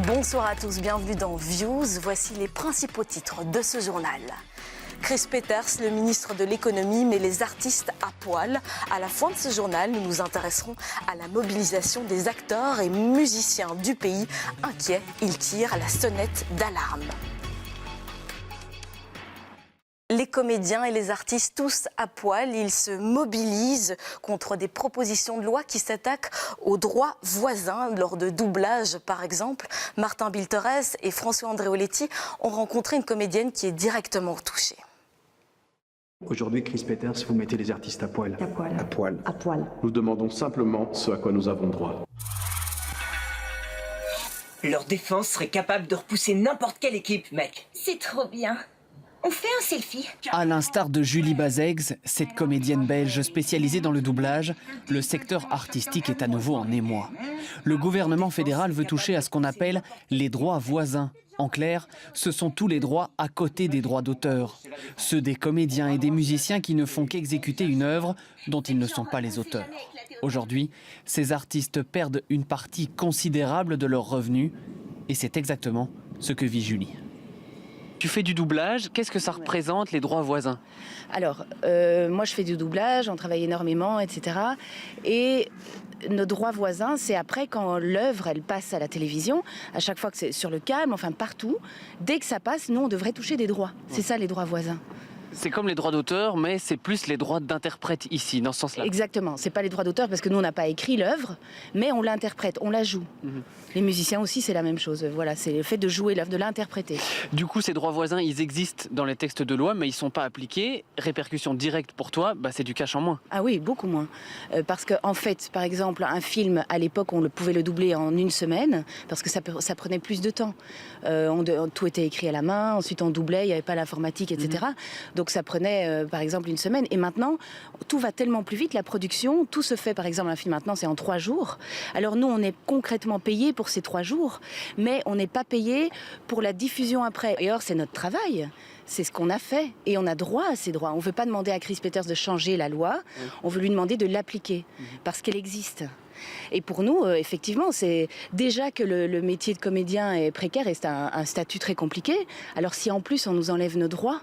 Bonsoir à tous, bienvenue dans Views. Voici les principaux titres de ce journal. Chris Peeters, le ministre de l'économie, met les artistes à poil. À la fin de ce journal, nous nous intéresserons à la mobilisation des acteurs et musiciens du pays. Inquiets, ils tirent la sonnette d'alarme. Les comédiens et les artistes tous à poil, ils se mobilisent contre des propositions de loi qui s'attaquent aux droits voisins. Lors de doublage, par exemple, Martin Bilterès et François Andréoletti ont rencontré une comédienne qui est directement touchée. Aujourd'hui, Chris Peeters, vous mettez les artistes à poil. À poil. À poil. À poil. Nous demandons simplement ce à quoi nous avons droit. Leur défense serait capable de repousser n'importe quelle équipe, mec. C'est trop bien. On fait un selfie. À l'instar de Julie Bazeggs, cette comédienne belge spécialisée dans le doublage, le secteur artistique est à nouveau en émoi. Le gouvernement fédéral veut toucher à ce qu'on appelle les droits voisins. En clair, ce sont tous les droits à côté des droits d'auteur. Ceux des comédiens et des musiciens qui ne font qu'exécuter une œuvre dont ils ne sont pas les auteurs. Aujourd'hui, ces artistes perdent une partie considérable de leurs revenus et c'est exactement ce que vit Julie. Tu fais du doublage, qu'est-ce que ça représente les droits voisins? Alors, moi je fais du doublage, on travaille énormément, etc. Et nos droits voisins, c'est après quand l'œuvre, elle passe à la télévision, à chaque fois que c'est sur le câble, enfin partout, dès que ça passe, nous on devrait toucher des droits. C'est ça les droits voisins. C'est comme les droits d'auteur, mais c'est plus les droits d'interprète ici, dans ce sens-là. Exactement, c'est pas les droits d'auteur parce que nous on n'a pas écrit l'œuvre, mais on l'interprète, on la joue. Les musiciens aussi c'est la même chose, voilà, c'est le fait de jouer l'œuvre, de l'interpréter. Du coup, ces droits voisins, ils existent dans les textes de loi, mais ils ne sont pas appliqués. Répercussion directe pour toi, c'est du cash en moins. Ah oui, beaucoup moins. Parce qu'en fait, par exemple, un film, à l'époque, on pouvait le doubler en une semaine, parce que ça prenait plus de temps. Tout était écrit à la main, ensuite on doublait, il n'y avait pas l'informatique, etc. Donc ça prenait, par exemple, une semaine. Et maintenant, tout va tellement plus vite, la production, tout se fait, par exemple, un film maintenant, c'est en 3 jours. Alors nous, on est concrètement payé pour ces 3 jours, mais on n'est pas payé pour la diffusion après. Et or, c'est notre travail. C'est ce qu'on a fait et on a droit à ces droits. On ne veut pas demander à Chris Peeters de changer la loi, on veut lui demander de l'appliquer parce qu'elle existe. Et pour nous, effectivement, c'est déjà que le métier de comédien est précaire et c'est un statut très compliqué. Alors si en plus on nous enlève nos droits...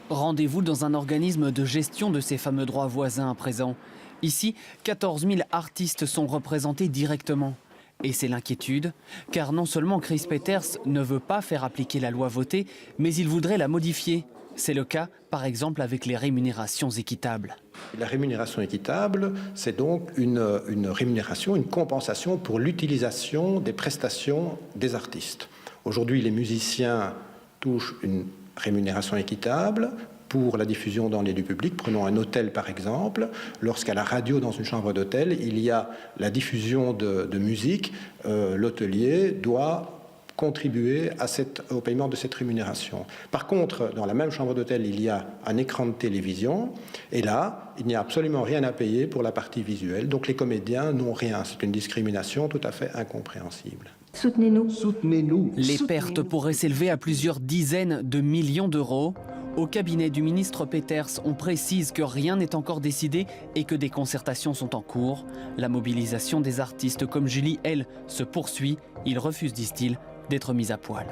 Rendez-vous dans un organisme de gestion de ces fameux droits voisins à présent. Ici, 14 000 artistes sont représentés directement. Et c'est l'inquiétude, car non seulement Chris Peeters ne veut pas faire appliquer la loi votée, mais il voudrait la modifier. C'est le cas, par exemple, avec les rémunérations équitables. La rémunération équitable, c'est donc une rémunération, une compensation pour l'utilisation des prestations des artistes. Aujourd'hui, les musiciens touchent une rémunération équitable pour la diffusion dans les lieux publics. Prenons un hôtel par exemple. Lorsqu'à la radio dans une chambre d'hôtel, il y a la diffusion de musique, l'hôtelier doit contribuer au paiement de cette rémunération. Par contre, dans la même chambre d'hôtel, il y a un écran de télévision et là, il n'y a absolument rien à payer pour la partie visuelle. Donc les comédiens n'ont rien. C'est une discrimination tout à fait incompréhensible. Soutenez-nous. Soutenez-nous. Les pertes pourraient s'élever à plusieurs dizaines de millions d'euros. Au cabinet du ministre Peeters, on précise que rien n'est encore décidé et que des concertations sont en cours. La mobilisation des artistes comme Julie, elle, se poursuit. Ils refusent, disent-ils, d'être mis à poil.